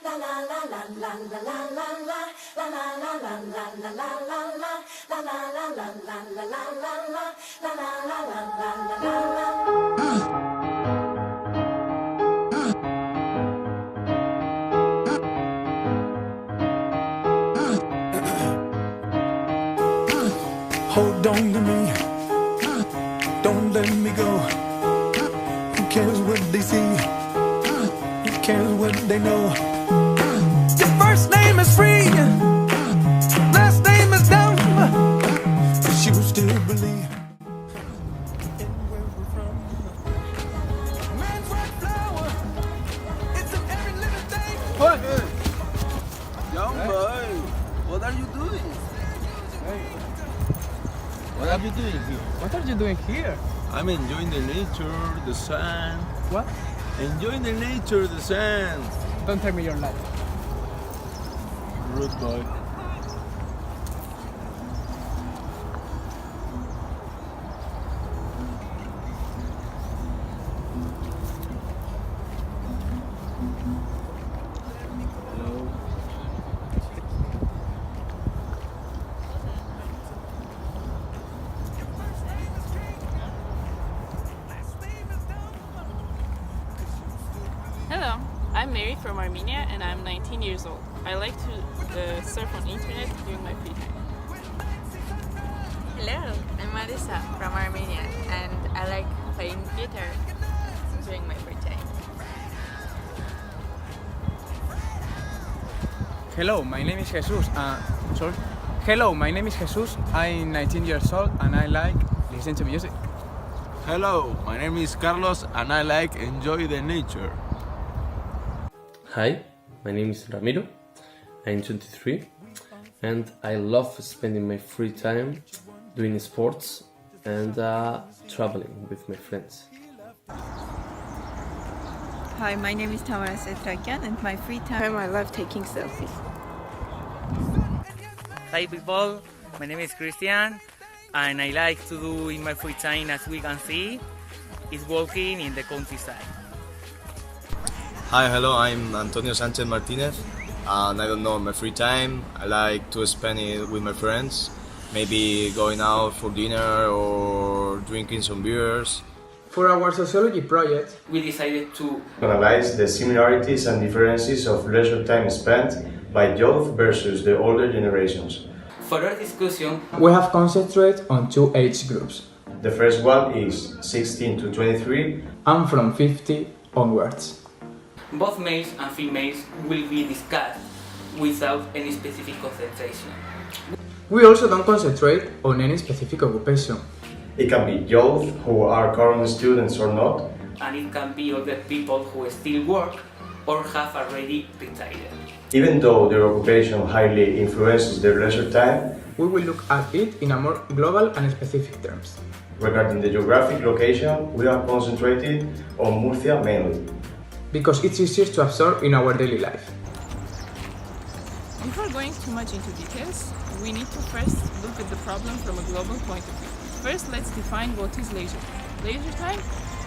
Hold on to me, don't let me go. Who cares what they see? Who cares what they know? Your first name is free, last name is dumb, but you still believe in where we're from. Man's red flower, it's in every little thing. What? Young boy, what are you doing? What are you doing here? What are you doing here? I'm enjoying the nature, the sun. What? Enjoying the nature, the sun. Don't tell me your life. Rude boy. Hello. Hello, I'm Mary from Armenia and I'm 19 years old. I like to surf on internet during my free time. Hello, I'm Marisa from Armenia and I like playing guitar during my free time. Hello, my name is Jesus. Hello, my name is Jesus. I'm 19 years old and I like listen to music. Hello, my name is Carlos and I like enjoy the nature. Hi, my name is Ramiro. I'm 23 and I love spending my free time doing sports and traveling with my friends. Hi, my name is Tamara Setrakian and my free time I love taking selfies. Hi people, my name is Christian and I like to do in my free time, as we can see, is walking in the countryside. Hi, hello, I'm Antonio Sanchez Martinez and I don't know, my free time I like to spend it with my friends, maybe going out for dinner or drinking some beers. For our sociology project, We decided to Analyze the similarities and differences of leisure time spent by youth versus the older generations. further discussion. we have concentrated on two age groups. The first one is 16 to 23. I'm from 50 onwards. Both males and females will be discussed without any specific concentration. We also don't concentrate on any specific occupation. It can be youth who are current students or not. And it can be other people who still work or have already retired. Even though their occupation highly influences their leisure time, We will look at it in a more global and specific terms. regarding the geographic location, we are concentrated on Murcia mainly. Because it's easier to absorb in our daily life. Before going too much into details, we need to first look at the problem from a global point of view. First, let's define what is leisure time. Leisure time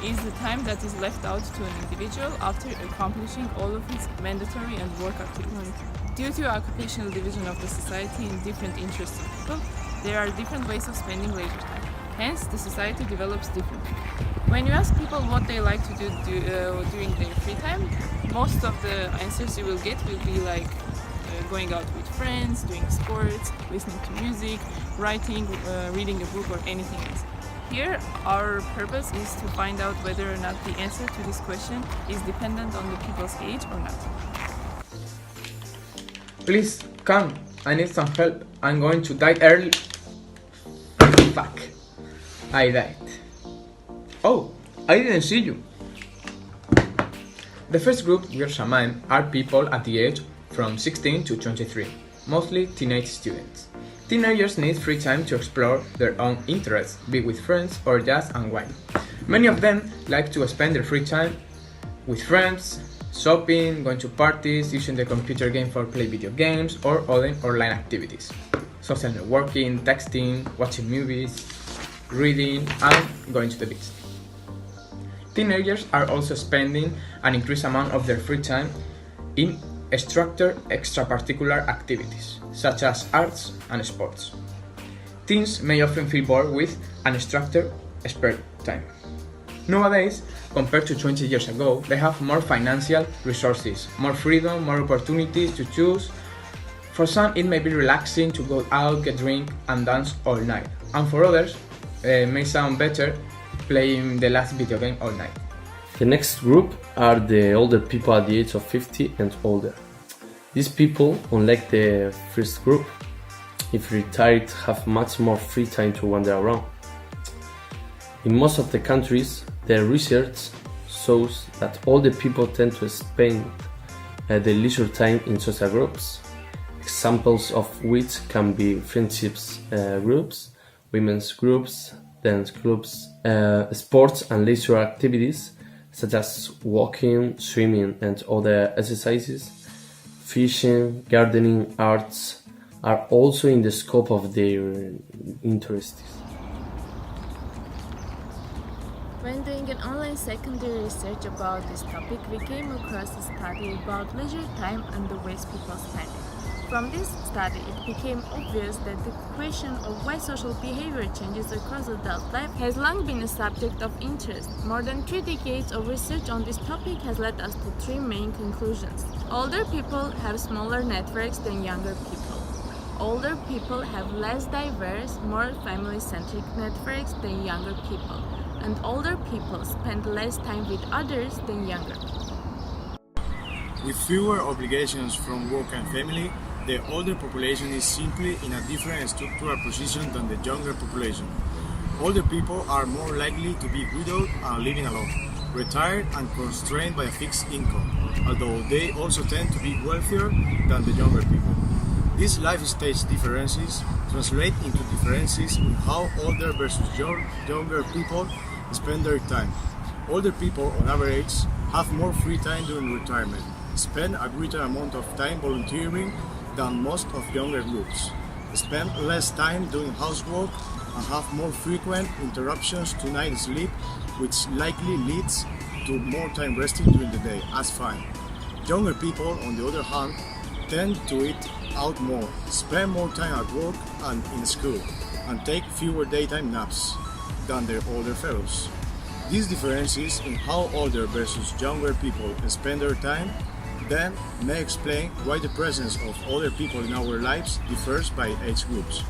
is the time that is left out to an individual after accomplishing all of its mandatory and work activities. Due to occupational division of the society and different interests of people, there are different ways of spending leisure time. Hence, the society develops differently. When you ask people what they like to do during their free time, most of the answers you will get will be like going out with friends, doing sports, listening to music, writing, reading a book or anything else. Here, our purpose is to find out whether or not the answer to this question is dependent on the people's age or not. Please, come. I need some help. I'm going to die early. Fuck. I died. Oh, I didn't see you. The first group we examine are people at the age from 16 to 23, mostly teenage students. Teenagers need free time to explore their own interests, be with friends or just unwind. Many of them like to spend their free time with friends, shopping, going to parties, using the computer game for play video games or other online activities. Social networking, texting, watching movies, reading and going to the beach. Teenagers are also spending an increased amount of their free time in structured extracurricular activities, such as arts and sports. Teens may often feel bored with unstructured spare time. Nowadays, compared to 20 years ago, they have more financial resources, more freedom, more opportunities to choose. For some, it may be relaxing to go out, get drink, and dance all night. And for others, it may sound better playing the last video game all night. The next group are the older people at the age of 50 and older. These people, unlike the first group, if retired, have much more free time to wander around. In most of the countries, the research shows that older people tend to spend their leisure time in social groups, examples of which can be friendships groups, women's groups, dance groups, sports and leisure activities such as walking, swimming and other exercises, fishing, gardening, arts are also in the scope of their interests. When doing an online secondary research about this topic, we came across a study about leisure time and the ways people spend it. From this study, it became obvious that the question of why social behavior changes across adult life has long been a subject of interest. More than 3 decades of research on this topic has led us to 3 main conclusions. Older people have smaller networks than younger people. Older people have less diverse, more family-centric networks than younger people. And older people spend less time with others than younger people. With fewer obligations from work and family, the older population is simply in a different structural position than the younger population. Older people are more likely to be widowed and living alone, retired and constrained by a fixed income, although they also tend to be wealthier than the younger people. These life stage differences translate into differences in how older versus younger people spend their time. Older people, on average, have more free time during retirement, spend a greater amount of time volunteering than most of younger groups, spend less time doing housework, and have more frequent interruptions to night sleep, which likely leads to more time resting during the day, as fine. Younger people, on the other hand, tend to eat out more, spend more time at work and in school, and take fewer daytime naps than their older fellows. These differences in how older versus younger people spend their time then may explain why the presence of older people in our lives differs by age groups.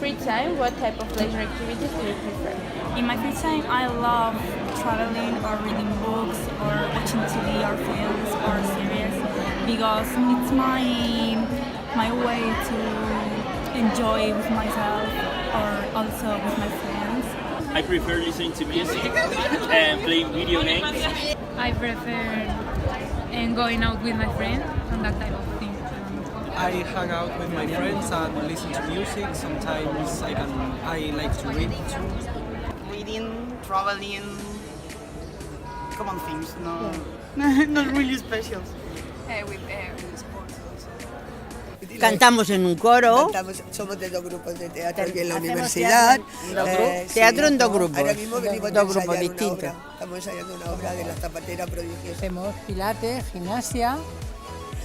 Free time, what type of leisure activities do you prefer? In my free time, I love traveling or reading books or watching TV or films or series because it's my way to enjoy with myself or also with my friends. I prefer listening to music and playing video games. I prefer going out with my friends and that type of thing. I hang out with my friends and listen to music. Sometimes I like to read too. Reading, traveling, common things, not really special. With sports also. Cantamos en un coro. Somos de 2 grupos de teatro aquí en la universidad. Teatro en 2 grupos. Ahora mismo venimos dos grupos distintos. Estamos ensayando una obra de la zapatera prodigiosa. Hacemos pilates, gimnasia.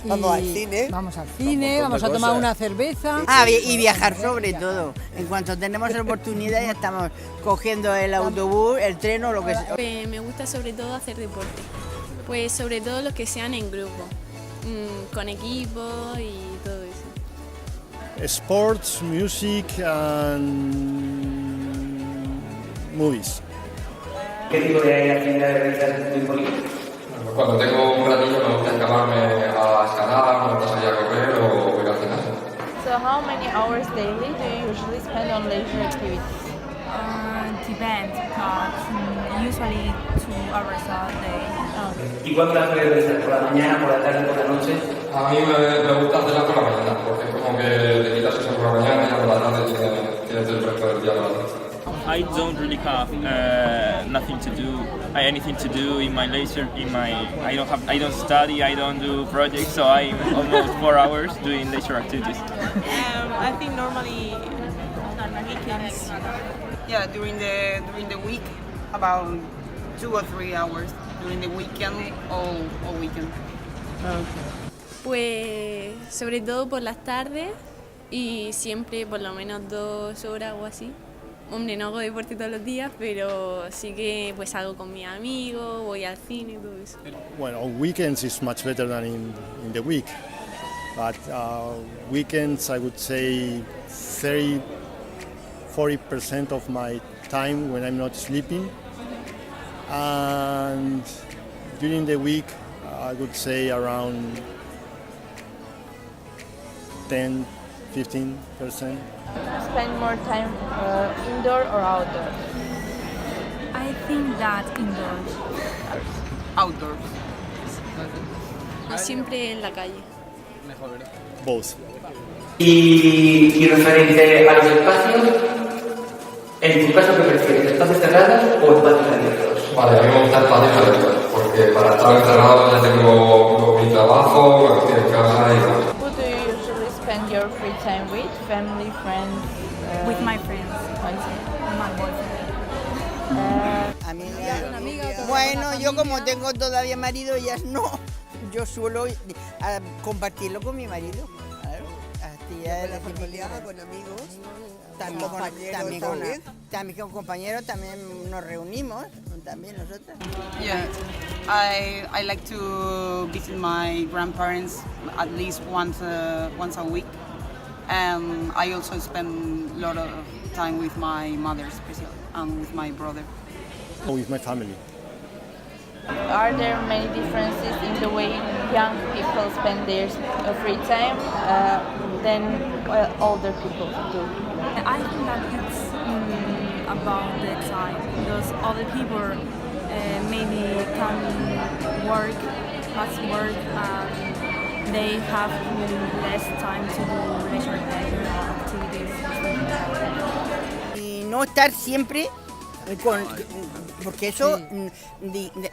Vamos al cine. Vamos al cine, vamos a tomar una cerveza. Y viajar sobre todo. En cuanto tenemos la oportunidad ya estamos cogiendo el autobús, el tren o lo que sea. Me gusta sobre todo hacer deporte. Pues sobre todo los que sean en grupo, con equipo y todo eso. Sports, music and movies. ¿Qué tipo de actividades realizas en tu tiempo libre? Cuando tengo un ratillo me gusta escaparme a escalar, me gusta salir a correr o ir al gimnasio. So how many hours daily do you usually spend on leisure activities? Depends, but usually 2 hours a day. ¿Y cuándo las puedes realizar? ¿Por la mañana, por la tarde, por la noche? A mí me gusta hacerlas por la mañana, porque es como que te quitas eso por la mañana y ya por la tarde tienes el resto del día para ti. I don't really have anything to do in my leisure. I don't study. I don't do projects. So I'm almost 4 hours doing leisure activities. I think normally weekends. Yeah, during the week, about 2 or 3 hours during the weekend, all weekend. Pues sobre todo por las tardes y siempre por lo menos 2 horas o así. Hombre, no hago deporte todos los días, pero sí que pues hago con mis amigos, voy al cine y todo eso. Well, on weekends is much better than in the week. But weekends, I would say 40% of my time when I'm not sleeping. And during the week, I would say around 10-15%. Spend more time indoor or outdoor? I think that indoors. Outdoors. No siempre en la calle. Both. Y referente a los espacios, en tu caso, ¿qué prefieres? ¿Espacios cerrados o espacios abiertos? Vale, a mí me gusta espacios abiertos, porque para estar encerrado ya tengo mi trabajo, me estoy en casa y tal. Who do you usually spend your free time with? Family, friends? With my friends. My boyfriend. Bueno, yo como tengo todavía marido, ellas no. Yo suelo compartirlo con mi marido. Claro. Actividades de la familia con amigos. También con compañeros, también nos reunimos, también nosotras. Yeah, I like to visit my grandparents at least once a week, and I also spend a lot of time with my mother, especially, and with my brother. With my family. Are there many differences in the way young people spend their free time than older people do? I think that it's about the time because other people maybe can work, must work, and they have less time to do leisure activities. Y no estar siempre porque eso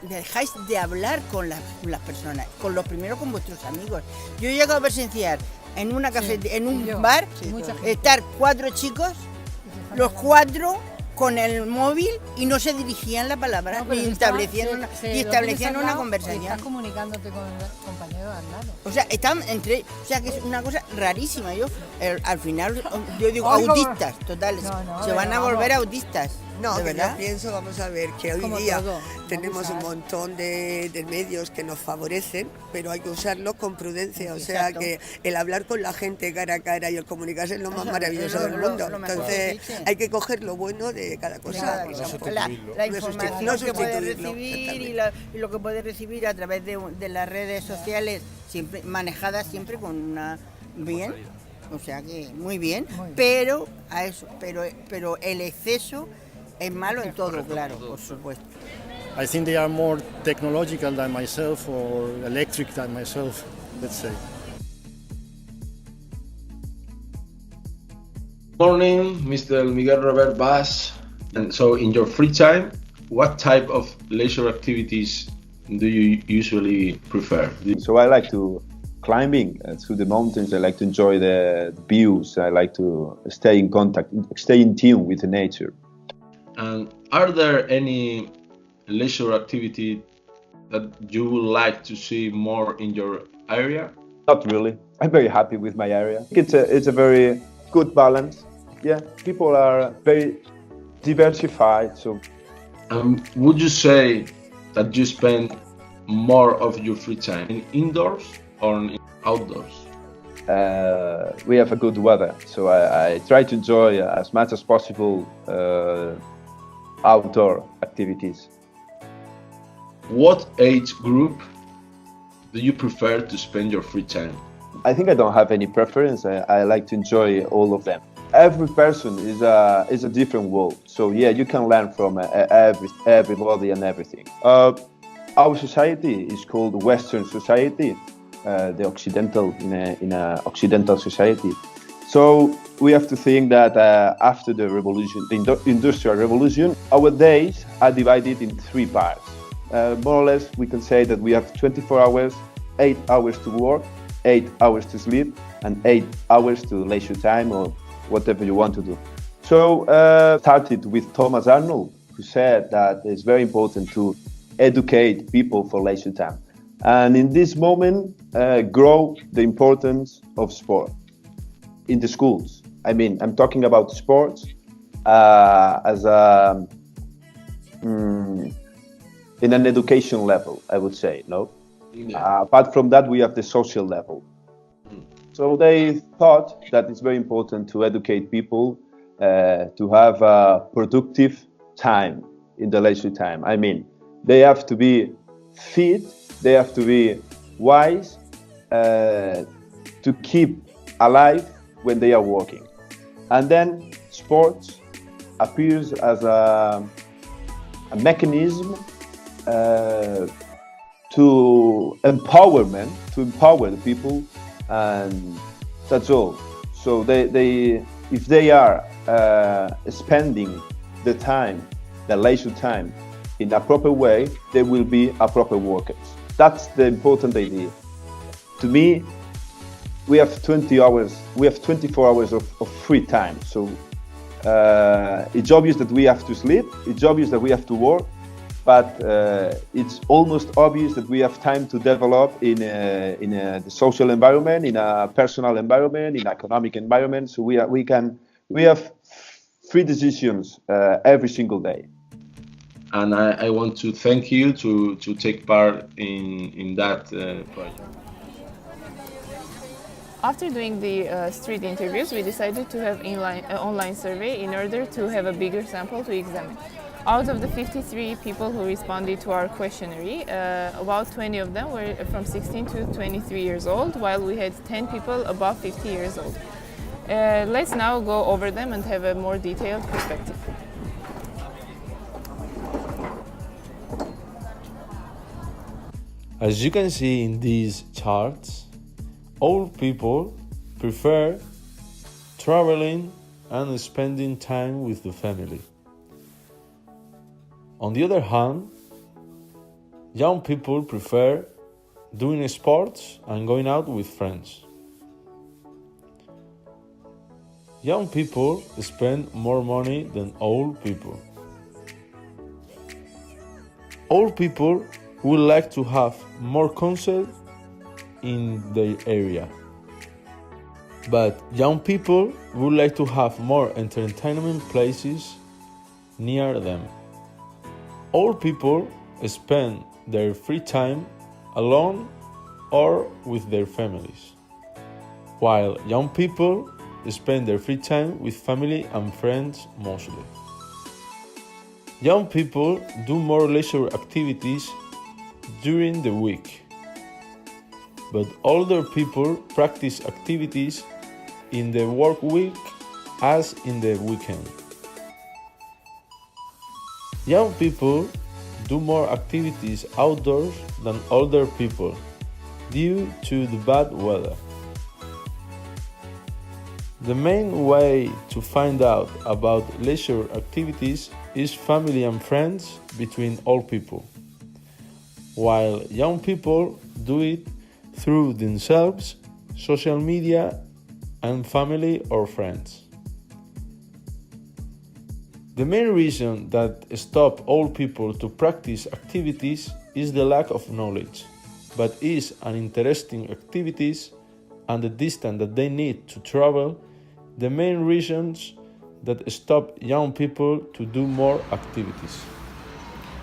dejáis de hablar con las personas, primero con vuestros amigos. Yo he llegado a presenciar en una en un bar, estar 4 chicos, los 4 con el móvil y no se dirigían la palabra, ni establecían una conversación. Estás comunicándote con compañeros al lado. O sea, están que es una cosa rarísima. Yo al final yo digo autistas totales, se van a volver autistas. No, ¿de verdad? Yo pienso, vamos a ver, que hoy día tenemos un montón de medios que nos favorecen, pero hay que usarlos con prudencia. O sea, que el hablar con la gente cara a cara y el comunicarse es lo más maravilloso del mundo. Entonces, hay que coger lo bueno de cada cosa. La información que puedes recibir y lo que puedes recibir a través de las redes sociales, siempre manejadas siempre con una bien. O sea que muy bien. Pero el exceso es malo en todo, claro, por supuesto. I think they are more technological than myself or electric than myself, let's say. Morning, Mr. Miguel Robert Vaz. And so in your free time, what type of leisure activities do you usually prefer? So I like to climbing through the mountains. I like to enjoy the views. I like to stay in contact, stay in tune with the nature. And are there any leisure activity that you would like to see more in your area? Not really. I'm very happy with my area. It's a very good balance. Yeah, people are very diversified. So, would you say that you spend more of your free time in indoors or in outdoors? We have a good weather, so I try to enjoy as much as possible outdoor activities. What age group do you prefer to spend your free time? I think I don't have any preference. I like to enjoy all of them. Every person is a different world, so yeah, you can learn from everybody and everything. Our society is called Western society, the Occidental in a Occidental society. So we have to think that after the revolution, the Industrial Revolution, our days are divided in 3 parts. More or less, we can say that we have 24 hours, 8 hours to work, 8 hours to sleep, and 8 hours to leisure time or whatever you want to do. So started with Thomas Arnold who said that it's very important to educate people for leisure time. And in this moment, grow the importance of sport in the schools. I mean, I'm talking about sports as a in an education level, I would say, no? Apart from that, we have the social level. So they thought that it's very important to educate people to have a productive time in the leisure time. I mean, they have to be fit, they have to be wise to keep alive when they are working. And then sports appears as a mechanism to empower the people, and that's all. So they if they are spending the time, the leisure time, in a proper way, they will be a proper workers. That's the important idea. To me, we have 20 hours, we have 24 hours of free time. So it's obvious that we have to sleep, it's obvious that we have to work, but it's almost obvious that we have time to develop in the social environment, in a personal environment, in economic environment. So we have free decisions every single day. And I want to thank you to take part in that project. After doing the street interviews, we decided to have an online survey in order to have a bigger sample to examine. Out of the 53 people who responded to our questionnaire, about 20 of them were from 16 to 23 years old, while we had 10 people above 50 years old. Let's now go over them and have a more detailed perspective. As you can see in these charts, old people prefer traveling and spending time with the family. On the other hand, young people prefer doing sports and going out with friends. Young people spend more money than old people. Old people would like to have more concerts in their area. But young people would like to have more entertainment places near them. Old people spend their free time alone or with their families, while young people spend their free time with family and friends mostly. Young people do more leisure activities during the week, but older people practice activities in the work week as in the weekend. Young people do more activities outdoors than older people due to the bad weather. The main way to find out about leisure activities is family and friends between old people, while young people do it through themselves, social media, and family or friends. The main reason that stops old people to practice activities is the lack of knowledge, but is an interesting activities and the distance that they need to travel the main reasons that stop young people to do more activities.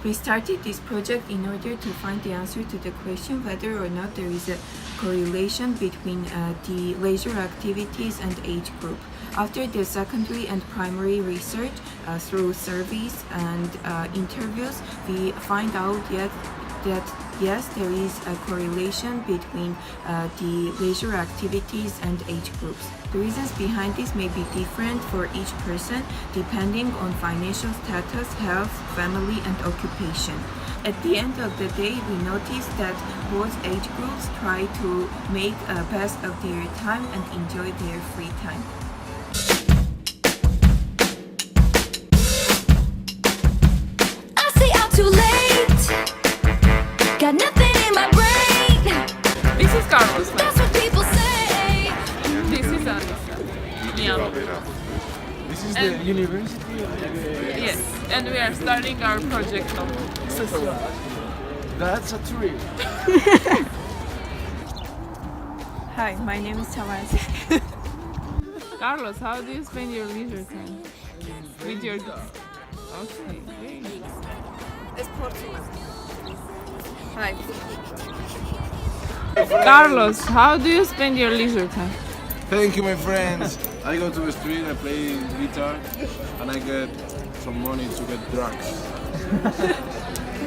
We started this project in order to find the answer to the question whether or not there is a correlation between the leisure activities and age group. After the secondary and primary research through surveys and interviews, we find out that yes, there is a correlation between the leisure activities and age groups. The reasons behind this may be different for each person depending on financial status, health, family, and occupation. At the end of the day, we noticed that both age groups try to make the best of their time and enjoy their free time. I say I'm too late. Got nothing in my brain. This is Carlos. That's what people say. This is Anissa. Yeah. This is the university? Yes. and we are starting our project of Sasua. That's a tree. Hi, my name is Tamara. Carlos, how do you spend your leisure time? With your... Okay, very good. Hi. Carlos, how do you spend your leisure time? Thank you, my friends. I go to the street, I play guitar, and I get some money to get drugs.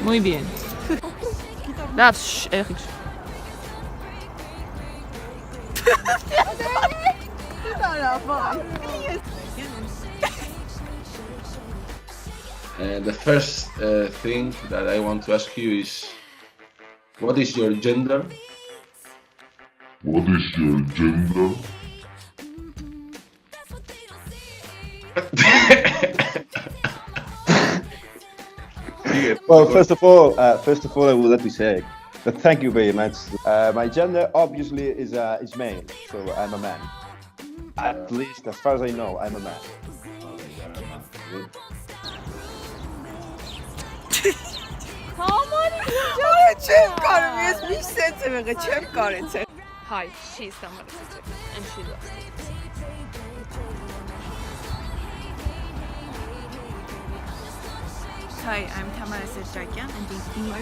Muy bien. That's erg. The first thing that I want to ask you is, what is your gender? What is your gender? Well, first of all, I would like to say that thank you very much. My gender obviously is male, so I'm a man. At least, as far as I know, I'm a man. Hi, she's Tamara and she loves it. Hi, I'm Tamara Sertrakian and in my